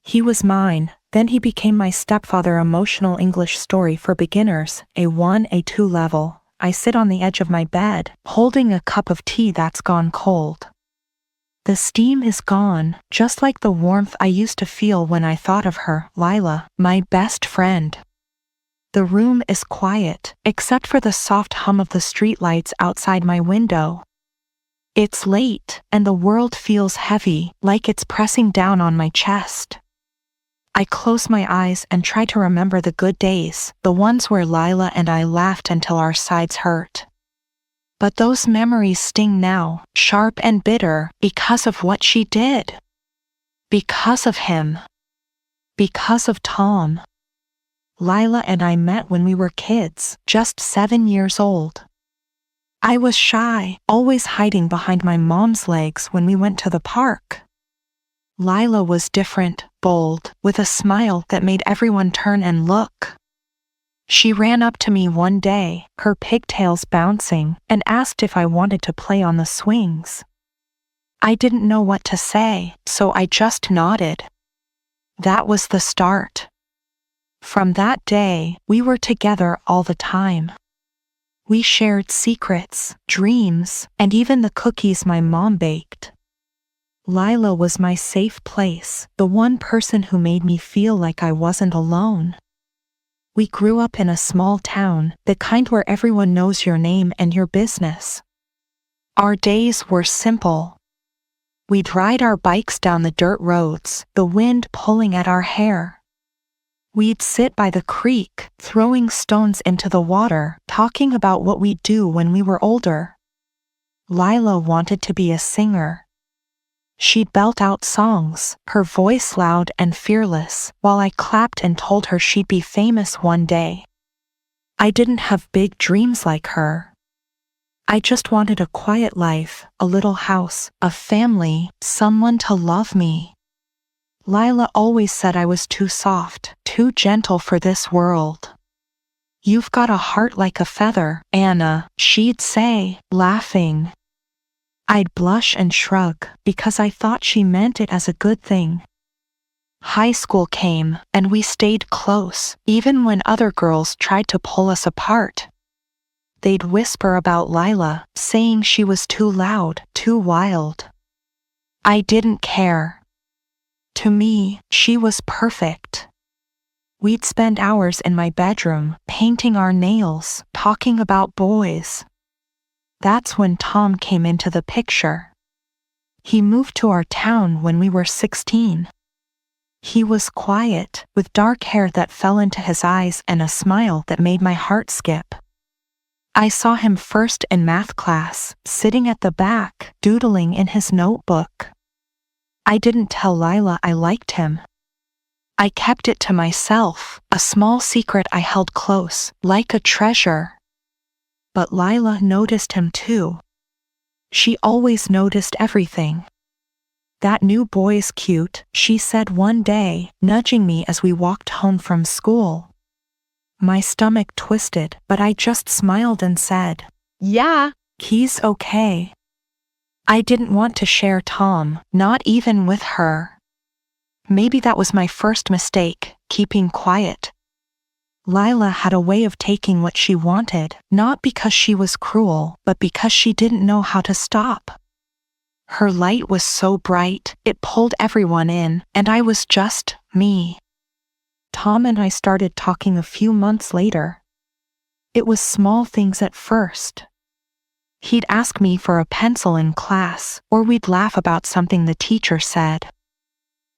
He was mine, then he became my stepfather. Emotional English story for beginners, A1, A2 level. I sit on the edge of my bed, holding a cup of tea that's gone cold. The steam is gone, just like the warmth I used to feel when I thought of her, Lila, my best friend. The room is quiet, except for the soft hum of the streetlights outside my window. It's late, and the world feels heavy, like it's pressing down on my chest. I close my eyes and try to remember the good days, the ones where Lila and I laughed until our sides hurt. But those memories sting now, sharp and bitter, because of what she did. Because of him. Because of Tom. Lila and I met when we were kids, just 7 years old. I was shy, always hiding behind my mom's legs when we went to the park. Lila was different, bold, with a smile that made everyone turn and look. She ran up to me one day, her pigtails bouncing, and asked if I wanted to play on the swings. I didn't know what to say, so I just nodded. That was the start. From that day, we were together all the time. We shared secrets, dreams, and even the cookies my mom baked. Lila was my safe place, the one person who made me feel like I wasn't alone. We grew up in a small town, the kind where everyone knows your name and your business. Our days were simple. We'd ride our bikes down the dirt roads, the wind pulling at our hair. We'd sit by the creek, throwing stones into the water, talking about what we'd do when we were older. Lila wanted to be a singer. She'd belt out songs, her voice loud and fearless, while I clapped and told her she'd be famous one day. I didn't have big dreams like her. I just wanted a quiet life, a little house, a family, someone to love me. Lila always said I was too soft, too gentle for this world. "You've got a heart like a feather, Anna," she'd say, laughing. I'd blush and shrug, because I thought she meant it as a good thing. High school came, and we stayed close, even when other girls tried to pull us apart. They'd whisper about Lila, saying she was too loud, too wild. I didn't care. To me, she was perfect. We'd spend hours in my bedroom, painting our nails, talking about boys. That's when Tom came into the picture. He moved to our town when we were 16. He was quiet, with dark hair that fell into his eyes and a smile that made my heart skip. I saw him first in math class, sitting at the back, doodling in his notebook. I didn't tell Lila I liked him. I kept it to myself, a small secret I held close, like a treasure. But Lila noticed him too. She always noticed everything. "That new boy's cute," she said one day, nudging me as we walked home from school. My stomach twisted, but I just smiled and said, "Yeah, he's okay." I didn't want to share Tom, not even with her. Maybe that was my first mistake, keeping quiet. Lila had a way of taking what she wanted, not because she was cruel, but because she didn't know how to stop. Her light was so bright, it pulled everyone in, and I was just me. Tom and I started talking a few months later. It was small things at first. He'd ask me for a pencil in class, or we'd laugh about something the teacher said.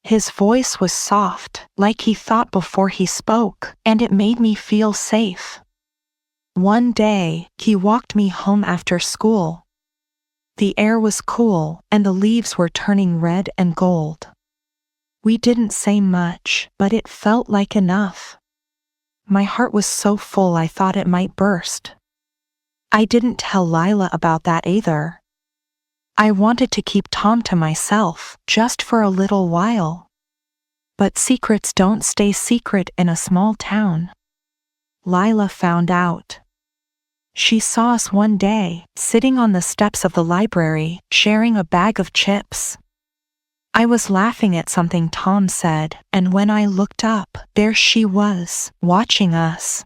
His voice was soft, like he thought before he spoke, and it made me feel safe. One day, he walked me home after school. The air was cool, and the leaves were turning red and gold. We didn't say much, but it felt like enough. My heart was so full I thought it might burst. I didn't tell Lila about that either. I wanted to keep Tom to myself, just for a little while. But secrets don't stay secret in a small town. Lila found out. She saw us one day, sitting on the steps of the library, sharing a bag of chips. I was laughing at something Tom said, and when I looked up, there she was, watching us.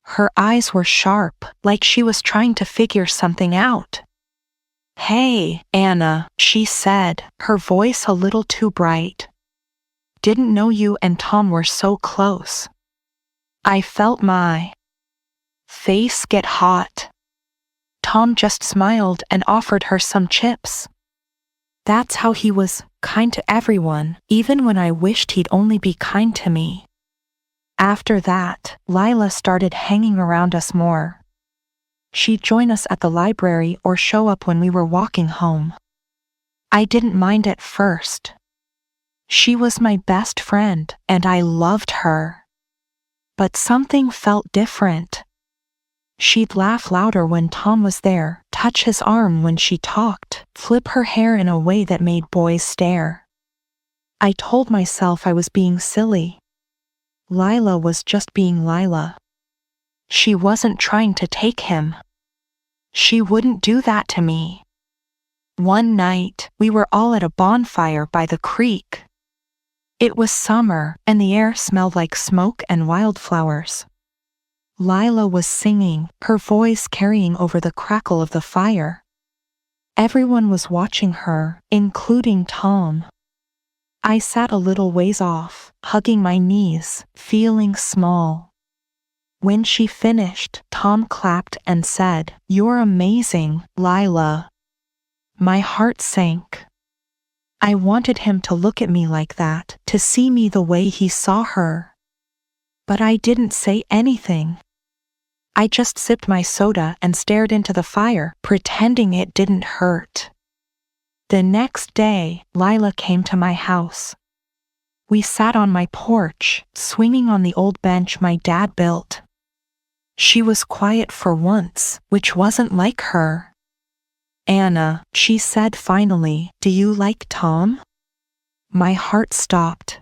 Her eyes were sharp, like she was trying to figure something out. "Hey, Anna," she said, her voice a little too bright. "Didn't know you and Tom were so close." I felt my face get hot. Tom just smiled and offered her some chips. That's how he was, kind to everyone, even when I wished he'd only be kind to me. After that, Lila started hanging around us more. She'd join us at the library or show up when we were walking home. I didn't mind at first. She was my best friend, and I loved her. But something felt different. She'd laugh louder when Tom was there, touch his arm when she talked, flip her hair in a way that made boys stare. I told myself I was being silly. Lila was just being Lila. She wasn't trying to take him. She wouldn't do that to me. One night, we were all at a bonfire by the creek. It was summer, and the air smelled like smoke and wildflowers. Lila was singing, her voice carrying over the crackle of the fire. Everyone was watching her, including Tom. I sat a little ways off, hugging my knees, feeling small. When she finished, Tom clapped and said, "You're amazing, Lila." My heart sank. I wanted him to look at me like that, to see me the way he saw her. But I didn't say anything. I just sipped my soda and stared into the fire, pretending it didn't hurt. The next day, Lila came to my house. We sat on my porch, swinging on the old bench my dad built. She was quiet for once, which wasn't like her. "Anna," she said finally, "do you like Tom?" My heart stopped.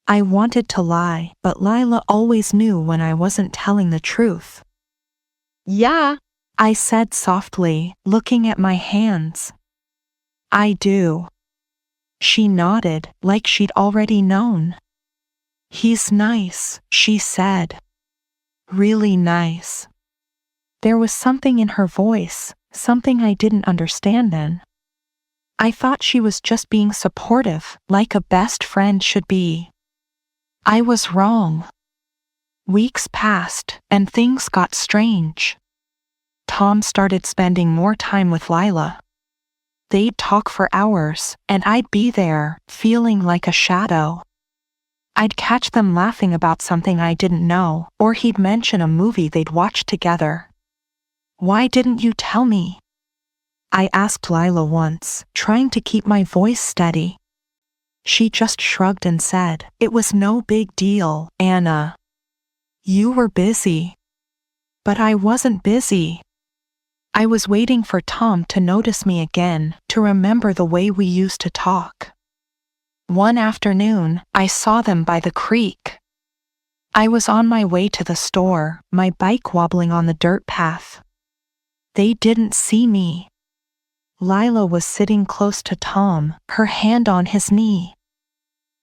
I wanted to lie, but Lila always knew when I wasn't telling the truth. "Yeah," I said softly, looking at my hands. "I do." She nodded, like she'd already known. "He's nice," she said. "Really nice." There was something in her voice, something I didn't understand then. I thought she was just being supportive, like a best friend should be. I was wrong. Weeks passed, and things got strange. Tom started spending more time with Lila. They'd talk for hours, and I'd be there, feeling like a shadow. I'd catch them laughing about something I didn't know, or he'd mention a movie they'd watched together. "Why didn't you tell me?" I asked Lila once, trying to keep my voice steady. She just shrugged and said, "It was no big deal, Anna. You were busy." But I wasn't busy. I was waiting for Tom to notice me again, to remember the way we used to talk. One afternoon, I saw them by the creek. I was on my way to the store, my bike wobbling on the dirt path. They didn't see me. Lila was sitting close to Tom, her hand on his knee.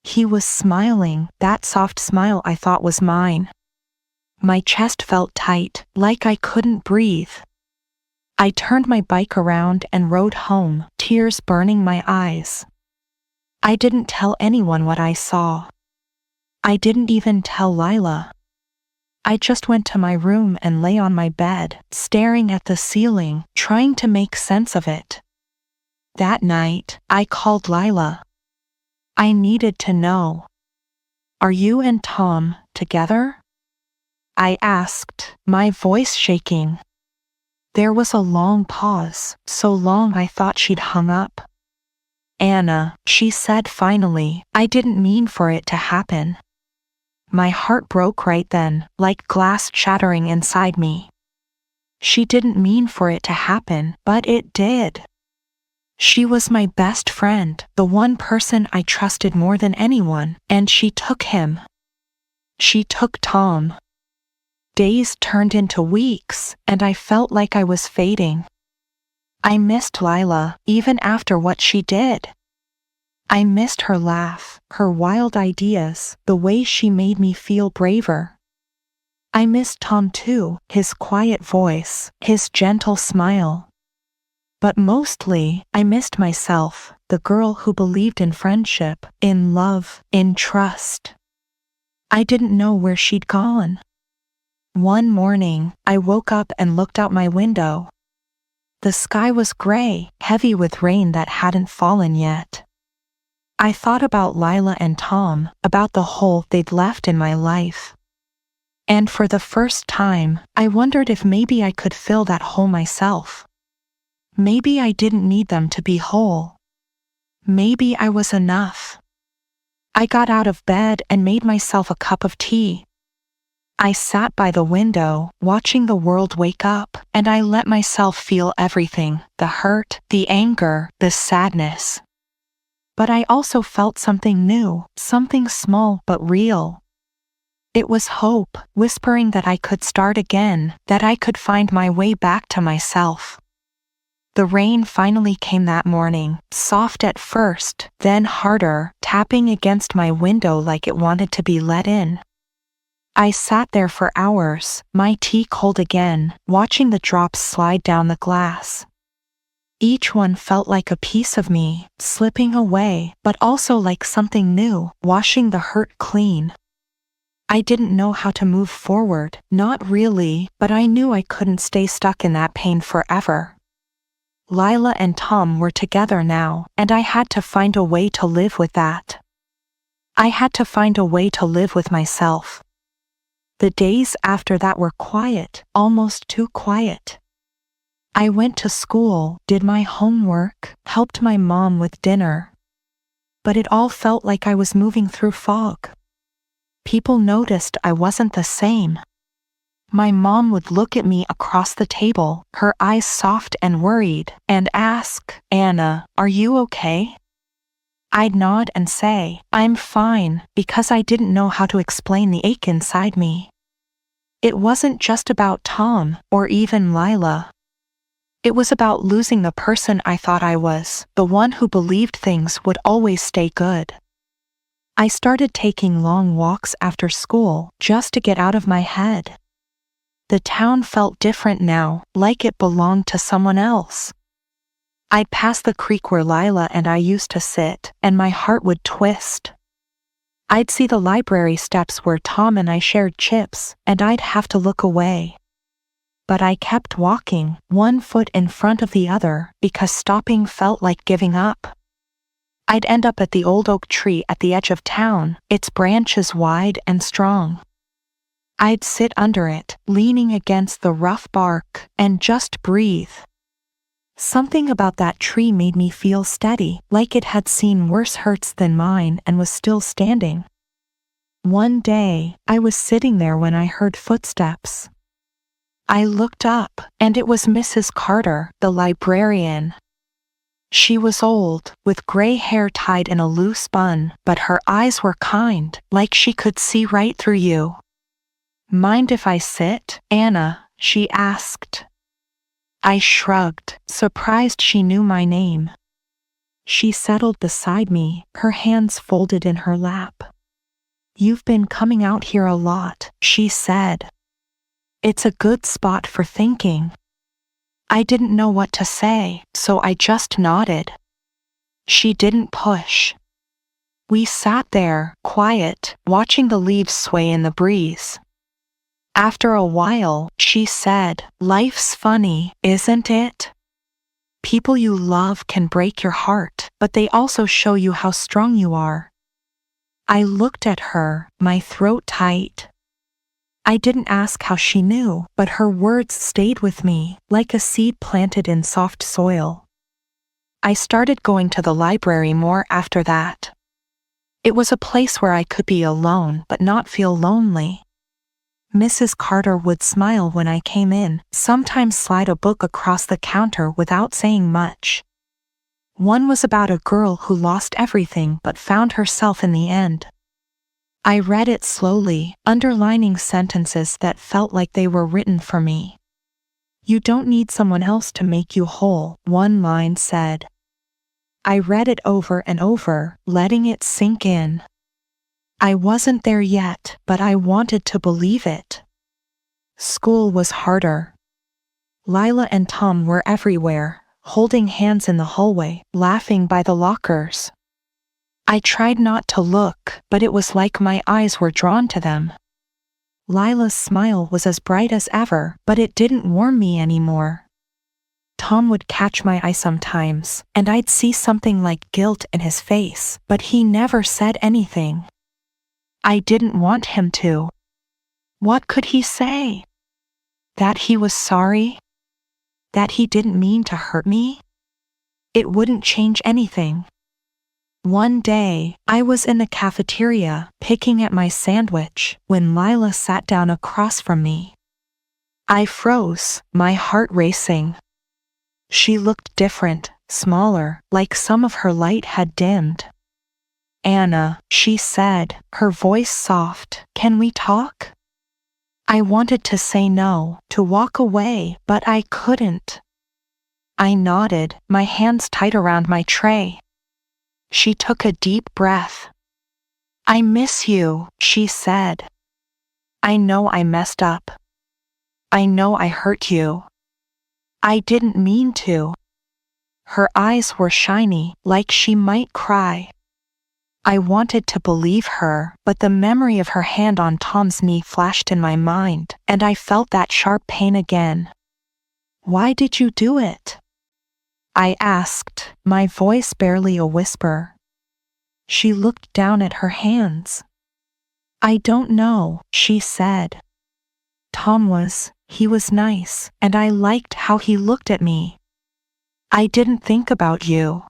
He was smiling, that soft smile I thought was mine. My chest felt tight, like I couldn't breathe. I turned my bike around and rode home, tears burning my eyes. I didn't tell anyone what I saw. I didn't even tell Lila. I just went to my room and lay on my bed, staring at the ceiling, trying to make sense of it. That night, I called Lila. I needed to know. "Are you and Tom together?" I asked, my voice shaking. There was a long pause, so long I thought she'd hung up. "Anna," she said finally, "I didn't mean for it to happen." My heart broke right then, like glass shattering inside me. She didn't mean for it to happen, but it did. She was my best friend, the one person I trusted more than anyone, and she took him. She took Tom. Days turned into weeks, and I felt like I was fading. I missed Lila, even after what she did. I missed her laugh, her wild ideas, the way she made me feel braver. I missed Tom too, his quiet voice, his gentle smile. But mostly, I missed myself, the girl who believed in friendship, in love, in trust. I didn't know where she'd gone. One morning, I woke up and looked out my window. The sky was gray, heavy with rain that hadn't fallen yet. I thought about Lila and Tom, about the hole they'd left in my life. And for the first time, I wondered if maybe I could fill that hole myself. Maybe I didn't need them to be whole. Maybe I was enough. I got out of bed and made myself a cup of tea. I sat by the window, watching the world wake up, and I let myself feel everything, the hurt, the anger, the sadness. But I also felt something new, something small but real. It was hope, whispering that I could start again, that I could find my way back to myself. The rain finally came that morning, soft at first, then harder, tapping against my window like it wanted to be let in. I sat there for hours, my tea cold again, watching the drops slide down the glass. Each one felt like a piece of me, slipping away, but also like something new, washing the hurt clean. I didn't know how to move forward, not really, but I knew I couldn't stay stuck in that pain forever. Lila and Tom were together now, and I had to find a way to live with that. I had to find a way to live with myself. The days after that were quiet, almost too quiet. I went to school, did my homework, helped my mom with dinner. But it all felt like I was moving through fog. People noticed I wasn't the same. My mom would look at me across the table, her eyes soft and worried, and ask, "Anna, are you okay?" I'd nod and say, "I'm fine," because I didn't know how to explain the ache inside me. It wasn't just about Tom, or even Lila. It was about losing the person I thought I was, the one who believed things would always stay good. I started taking long walks after school, just to get out of my head. The town felt different now, like it belonged to someone else. I'd pass the creek where Lila and I used to sit, and my heart would twist. I'd see the library steps where Tom and I shared chips, and I'd have to look away. But I kept walking, one foot in front of the other, because stopping felt like giving up. I'd end up at the old oak tree at the edge of town, its branches wide and strong. I'd sit under it, leaning against the rough bark, and just breathe. Something about that tree made me feel steady, like it had seen worse hurts than mine and was still standing. One day, I was sitting there when I heard footsteps. I looked up, and it was Mrs. Carter, the librarian. She was old, with gray hair tied in a loose bun, but her eyes were kind, like she could see right through you. "Mind if I sit, Anna?" she asked. I shrugged, surprised she knew my name. She settled beside me, her hands folded in her lap. "You've been coming out here a lot," she said. "It's a good spot for thinking." I didn't know what to say, so I just nodded. She didn't push. We sat there, quiet, watching the leaves sway in the breeze. After a while, she said, "Life's funny, isn't it? People you love can break your heart, but they also show you how strong you are." I looked at her, my throat tight. I didn't ask how she knew, but her words stayed with me, like a seed planted in soft soil. I started going to the library more after that. It was a place where I could be alone but not feel lonely. Mrs. Carter would smile when I came in, sometimes slide a book across the counter without saying much. One was about a girl who lost everything but found herself in the end. I read it slowly, underlining sentences that felt like they were written for me. "You don't need someone else to make you whole," one line said. I read it over and over, letting it sink in. I wasn't there yet, but I wanted to believe it. School was harder. Lila and Tom were everywhere, holding hands in the hallway, laughing by the lockers. I tried not to look, but it was like my eyes were drawn to them. Lila's smile was as bright as ever, but it didn't warm me anymore. Tom would catch my eye sometimes, and I'd see something like guilt in his face, but he never said anything. I didn't want him to. What could he say? That he was sorry? That he didn't mean to hurt me? It wouldn't change anything. One day, I was in the cafeteria, picking at my sandwich, when Lila sat down across from me. I froze, my heart racing. She looked different, smaller, like some of her light had dimmed. "Anna," she said, her voice soft, "can we talk?" I wanted to say no, to walk away, but I couldn't. I nodded, my hands tight around my tray. She took a deep breath. "I miss you," she said. "I know I messed up. I know I hurt you. I didn't mean to." Her eyes were shiny, like she might cry. I wanted to believe her, but the memory of her hand on Tom's knee flashed in my mind, and I felt that sharp pain again. "Why did you do it?" I asked, my voice barely a whisper. She looked down at her hands. "I don't know," she said. He was nice, and I liked how he looked at me. "I didn't think about you.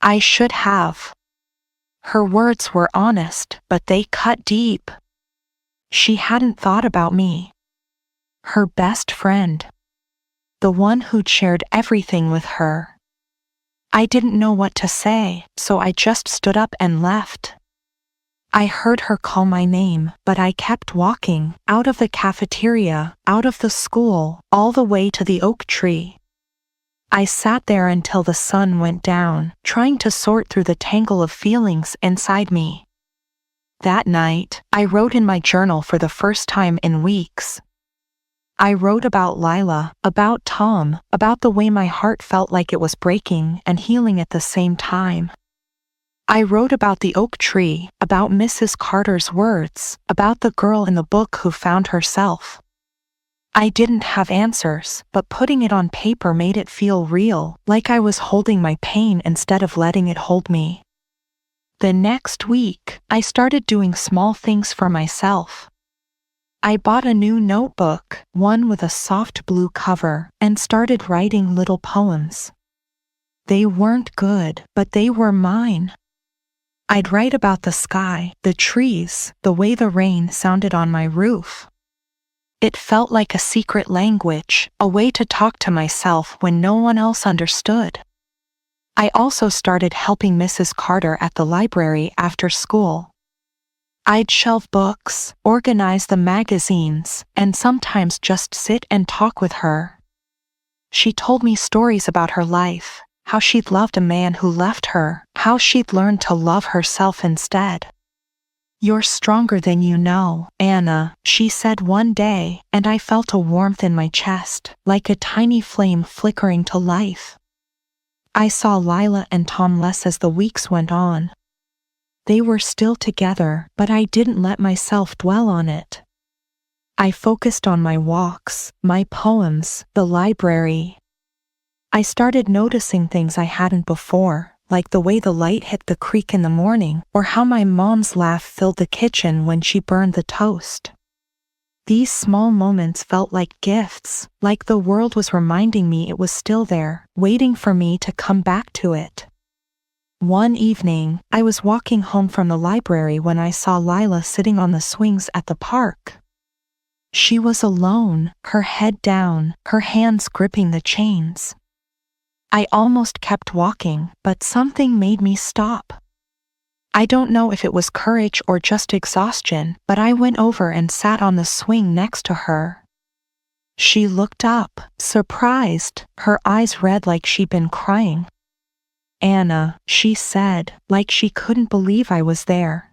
I should have." Her words were honest, but they cut deep. She hadn't thought about me. Her best friend. The one who'd shared everything with her. I didn't know what to say, so I just stood up and left. I heard her call my name, but I kept walking, out of the cafeteria, out of the school, all the way to the oak tree. I sat there until the sun went down, trying to sort through the tangle of feelings inside me. That night, I wrote in my journal for the first time in weeks. I wrote about Lila, about Tom, about the way my heart felt like it was breaking and healing at the same time. I wrote about the oak tree, about Mrs. Carter's words, about the girl in the book who found herself. I didn't have answers, but putting it on paper made it feel real, like I was holding my pain instead of letting it hold me. The next week, I started doing small things for myself. I bought a new notebook, one with a soft blue cover, and started writing little poems. They weren't good, but they were mine. I'd write about the sky, the trees, the way the rain sounded on my roof. It felt like a secret language, a way to talk to myself when no one else understood. I also started helping Mrs. Carter at the library after school. I'd shelve books, organize the magazines, and sometimes just sit and talk with her. She told me stories about her life, how she'd loved a man who left her, how she'd learned to love herself instead. "You're stronger than you know, Anna," she said one day, and I felt a warmth in my chest, like a tiny flame flickering to life. I saw Lila and Tom less as the weeks went on. They were still together, but I didn't let myself dwell on it. I focused on my walks, my poems, the library. I started noticing things I hadn't before, like the way the light hit the creek in the morning, or how my mom's laugh filled the kitchen when she burned the toast. These small moments felt like gifts, like the world was reminding me it was still there, waiting for me to come back to it. One evening, I was walking home from the library when I saw Lila sitting on the swings at the park. She was alone, her head down, her hands gripping the chains. I almost kept walking, but something made me stop. I don't know if it was courage or just exhaustion, but I went over and sat on the swing next to her. She looked up, surprised, her eyes red like she'd been crying. Anna, she said, like she couldn't believe I was there.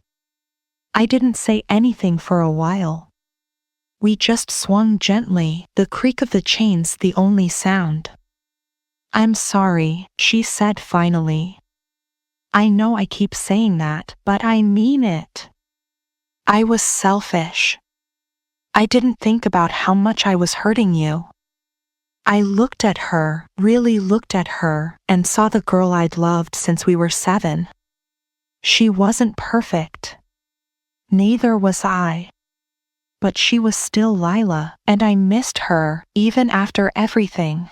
I didn't say anything for a while. We just swung gently, the creak of the chains the only sound. I'm sorry, she said finally. I know I keep saying that, but I mean it. I was selfish. I didn't think about how much I was hurting you. I looked at her, really looked at her, and saw the girl I'd loved since we were 7. She wasn't perfect. Neither was I. But she was still Lila, and I missed her, even after everything.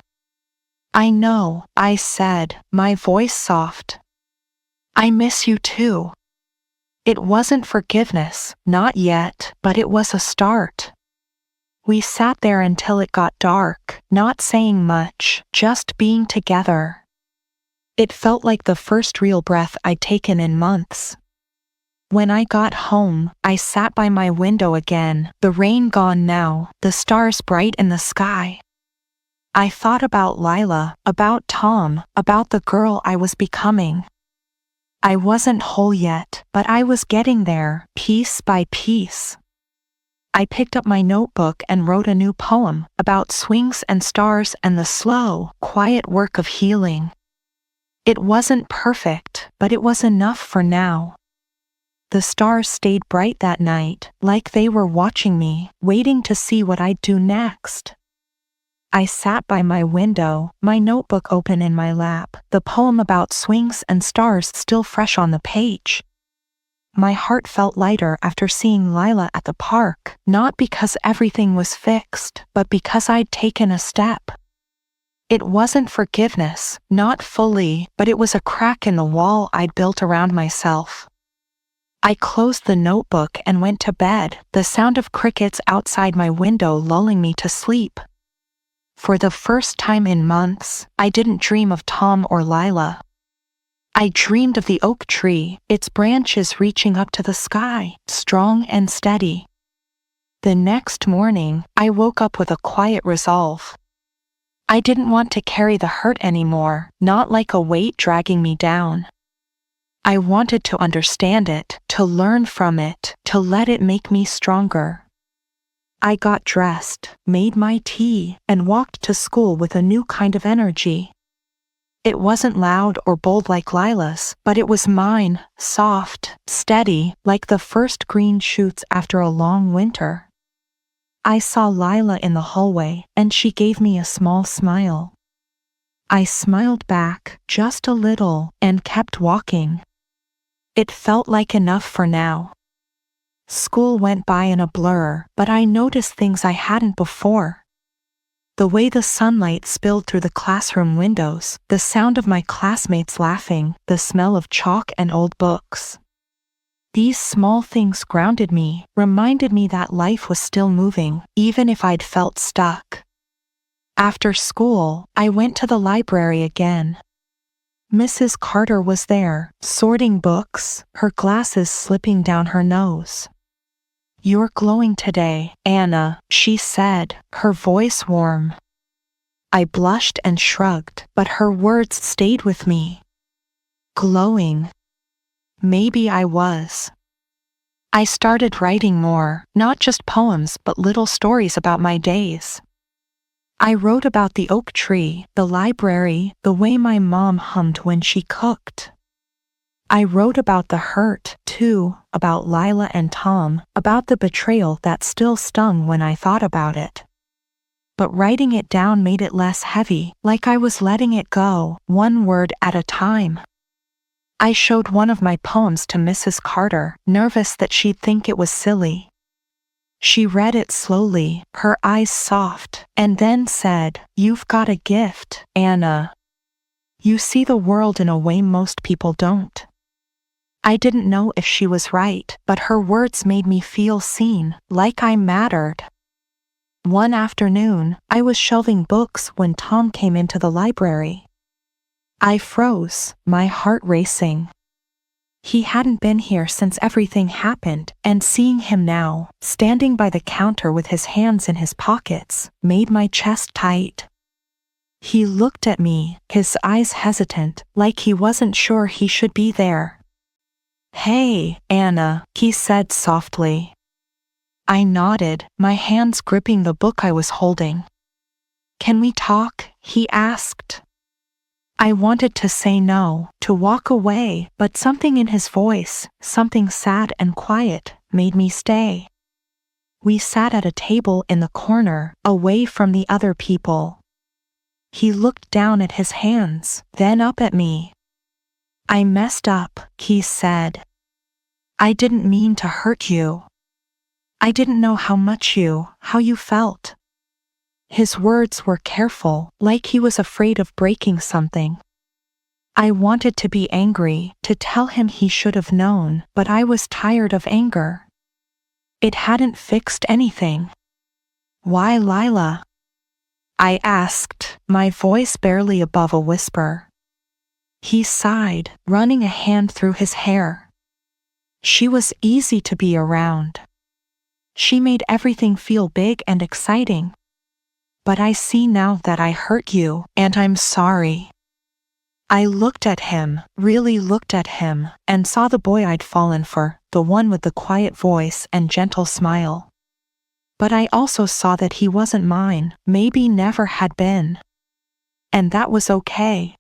I know, I said, my voice soft. I miss you too. It wasn't forgiveness, not yet, but it was a start. We sat there until it got dark, not saying much, just being together. It felt like the first real breath I'd taken in months. When I got home, I sat by my window again, the rain gone now, the stars bright in the sky. I thought about Lila, about Tom, about the girl I was becoming. I wasn't whole yet, but I was getting there, piece by piece. I picked up my notebook and wrote a new poem about swings and stars and the slow, quiet work of healing. It wasn't perfect, but it was enough for now. The stars stayed bright that night, like they were watching me, waiting to see what I'd do next. I sat by my window, my notebook open in my lap, the poem about swings and stars still fresh on the page. My heart felt lighter after seeing Lila at the park, not because everything was fixed, but because I'd taken a step. It wasn't forgiveness, not fully, but it was a crack in the wall I'd built around myself. I closed the notebook and went to bed, the sound of crickets outside my window lulling me to sleep. For the first time in months, I didn't dream of Tom or Lila. I dreamed of the oak tree, its branches reaching up to the sky, strong and steady. The next morning, I woke up with a quiet resolve. I didn't want to carry the hurt anymore, not like a weight dragging me down. I wanted to understand it, to learn from it, to let it make me stronger. I got dressed, made my tea, and walked to school with a new kind of energy. It wasn't loud or bold like Lila's, but it was mine, soft, steady, like the first green shoots after a long winter. I saw Lila in the hallway, and she gave me a small smile. I smiled back, just a little, and kept walking. It felt like enough for now. School went by in a blur, but I noticed things I hadn't before. The way the sunlight spilled through the classroom windows, the sound of my classmates laughing, the smell of chalk and old books. These small things grounded me, reminded me that life was still moving, even if I'd felt stuck. After school, I went to the library again. Mrs. Carter was there, sorting books, her glasses slipping down her nose. "You're glowing today, Anna," she said, her voice warm. I blushed and shrugged, but her words stayed with me. Glowing. Maybe I was. I started writing more, not just poems but little stories about my days. I wrote about the oak tree, the library, the way my mom hummed when she cooked. I wrote about the hurt, too, about Lila and Tom, about the betrayal that still stung when I thought about it. But writing it down made it less heavy, like I was letting it go, one word at a time. I showed one of my poems to Mrs. Carter, nervous that she'd think it was silly. She read it slowly, her eyes soft, and then said, "You've got a gift, Anna. You see the world in a way most people don't." I didn't know if she was right, but her words made me feel seen, like I mattered. One afternoon, I was shelving books when Tom came into the library. I froze, my heart racing. He hadn't been here since everything happened, and seeing him now, standing by the counter with his hands in his pockets, made my chest tight. He looked at me, his eyes hesitant, like he wasn't sure he should be there. "Hey, Anna," he said softly. I nodded, my hands gripping the book I was holding. "Can we talk?" he asked. I wanted to say no, to walk away, but something in his voice, something sad and quiet, made me stay. We sat at a table in the corner, away from the other people. He looked down at his hands, then up at me. "I messed up," he said. "I didn't mean to hurt you. I didn't know how you felt." His words were careful, like he was afraid of breaking something. I wanted to be angry, to tell him he should have known, but I was tired of anger. It hadn't fixed anything. "Why, Lila?" I asked, my voice barely above a whisper. He sighed, running a hand through his hair. "She was easy to be around. She made everything feel big and exciting. But I see now that I hurt you, and I'm sorry." I looked at him, really looked at him, and saw the boy I'd fallen for, the one with the quiet voice and gentle smile. But I also saw that he wasn't mine, maybe never had been. And that was okay.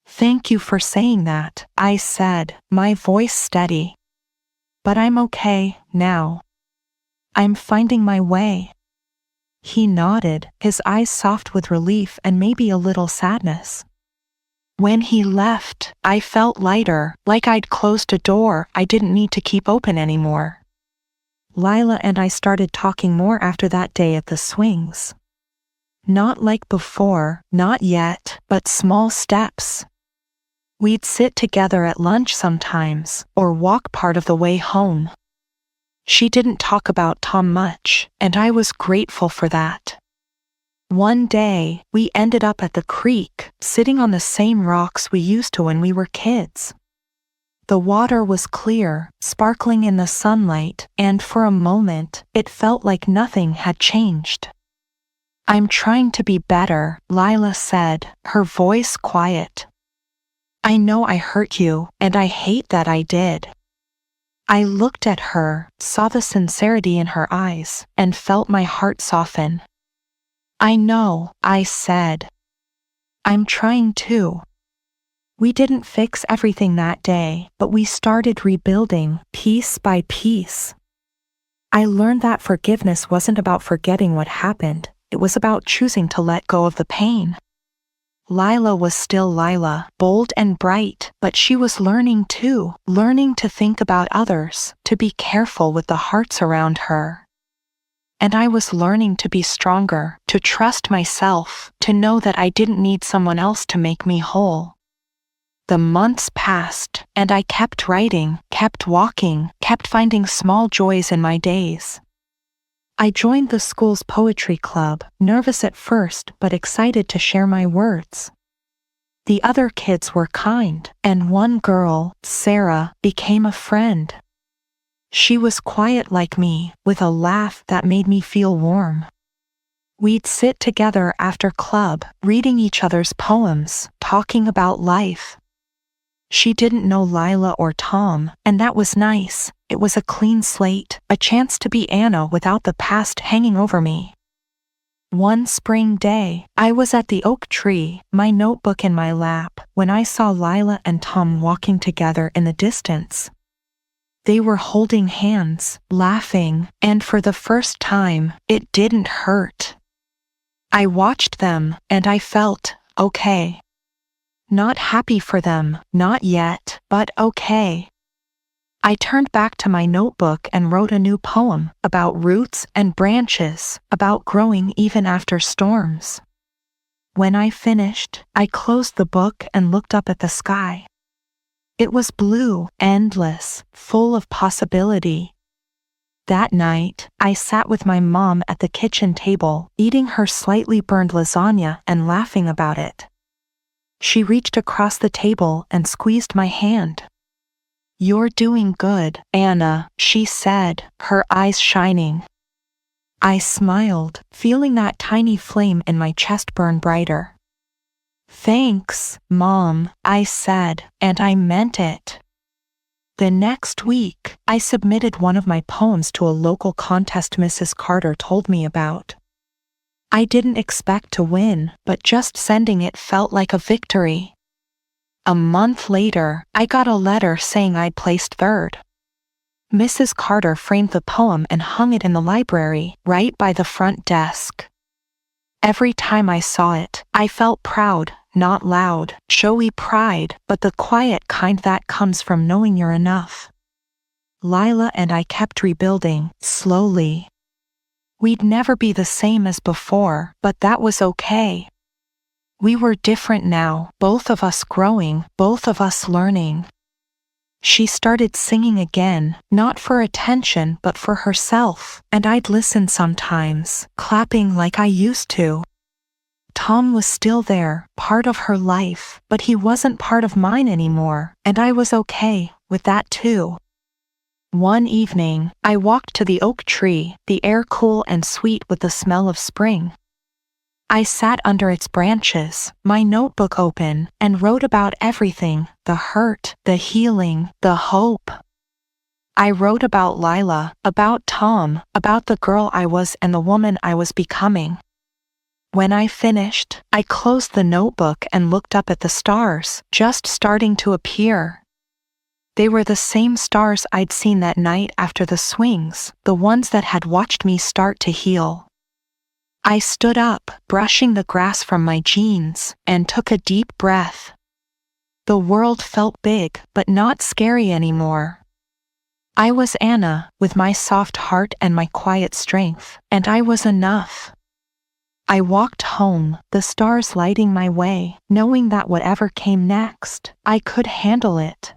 "Thank you for saying that," I said, my voice steady. "But I'm okay, now. I'm finding my way." He nodded, his eyes soft with relief and maybe a little sadness. When he left, I felt lighter, like I'd closed a door I didn't need to keep open anymore. Lila and I started talking more after that day at the swings. Not like before, not yet, but small steps. We'd sit together at lunch sometimes, or walk part of the way home. She didn't talk about Tom much, and I was grateful for that. One day, we ended up at the creek, sitting on the same rocks we used to when we were kids. The water was clear, sparkling in the sunlight, and for a moment, it felt like nothing had changed. "I'm trying to be better," Lila said, her voice quiet. "I know I hurt you, and I hate that I did." I looked at her, saw the sincerity in her eyes, and felt my heart soften. "I know," I said. "I'm trying too." We didn't fix everything that day, but we started rebuilding, piece by piece. I learned that forgiveness wasn't about forgetting what happened, it was about choosing to let go of the pain. Lila was still Lila, bold and bright, but she was learning too, learning to think about others, to be careful with the hearts around her. And I was learning to be stronger, to trust myself, to know that I didn't need someone else to make me whole. The months passed, and I kept writing, kept walking, kept finding small joys in my days. I joined the school's poetry club, nervous at first but excited to share my words. The other kids were kind, and one girl, Sarah, became a friend. She was quiet like me, with a laugh that made me feel warm. We'd sit together after club, reading each other's poems, talking about life. She didn't know Lila or Tom, and that was nice. It was a clean slate, a chance to be Anna without the past hanging over me. One spring day, I was at the oak tree, my notebook in my lap, when I saw Lila and Tom walking together in the distance. They were holding hands, laughing, and for the first time, it didn't hurt. I watched them, and I felt okay. Not happy for them, not yet, but okay. I turned back to my notebook and wrote a new poem about roots and branches, about growing even after storms. When I finished, I closed the book and looked up at the sky. It was blue, endless, full of possibility. That night, I sat with my mom at the kitchen table, eating her slightly burned lasagna and laughing about it. She reached across the table and squeezed my hand. "You're doing good, Anna," she said, her eyes shining. I smiled, feeling that tiny flame in my chest burn brighter. "Thanks, Mom," I said, and I meant it. The next week, I submitted one of my poems to a local contest Mrs. Carter told me about. I didn't expect to win, but just sending it felt like a victory. A month later, I got a letter saying I'd placed third. Mrs. Carter framed the poem and hung it in the library, right by the front desk. Every time I saw it, I felt proud, not loud, showy pride, but the quiet kind that comes from knowing you're enough. Lila and I kept rebuilding, slowly. We'd never be the same as before, but that was okay. We were different now, both of us growing, both of us learning. She started singing again, not for attention but for herself, and I'd listen sometimes, clapping like I used to. Tom was still there, part of her life, but he wasn't part of mine anymore, and I was okay with that too. One evening, I walked to the oak tree, the air cool and sweet with the smell of spring. I sat under its branches, my notebook open, and wrote about everything, the hurt, the healing, the hope. I wrote about Lila, about Tom, about the girl I was and the woman I was becoming. When I finished, I closed the notebook and looked up at the stars, just starting to appear. They were the same stars I'd seen that night after the swings, the ones that had watched me start to heal. I stood up, brushing the grass from my jeans, and took a deep breath. The world felt big, but not scary anymore. I was Anna, with my soft heart and my quiet strength, and I was enough. I walked home, the stars lighting my way, knowing that whatever came next, I could handle it.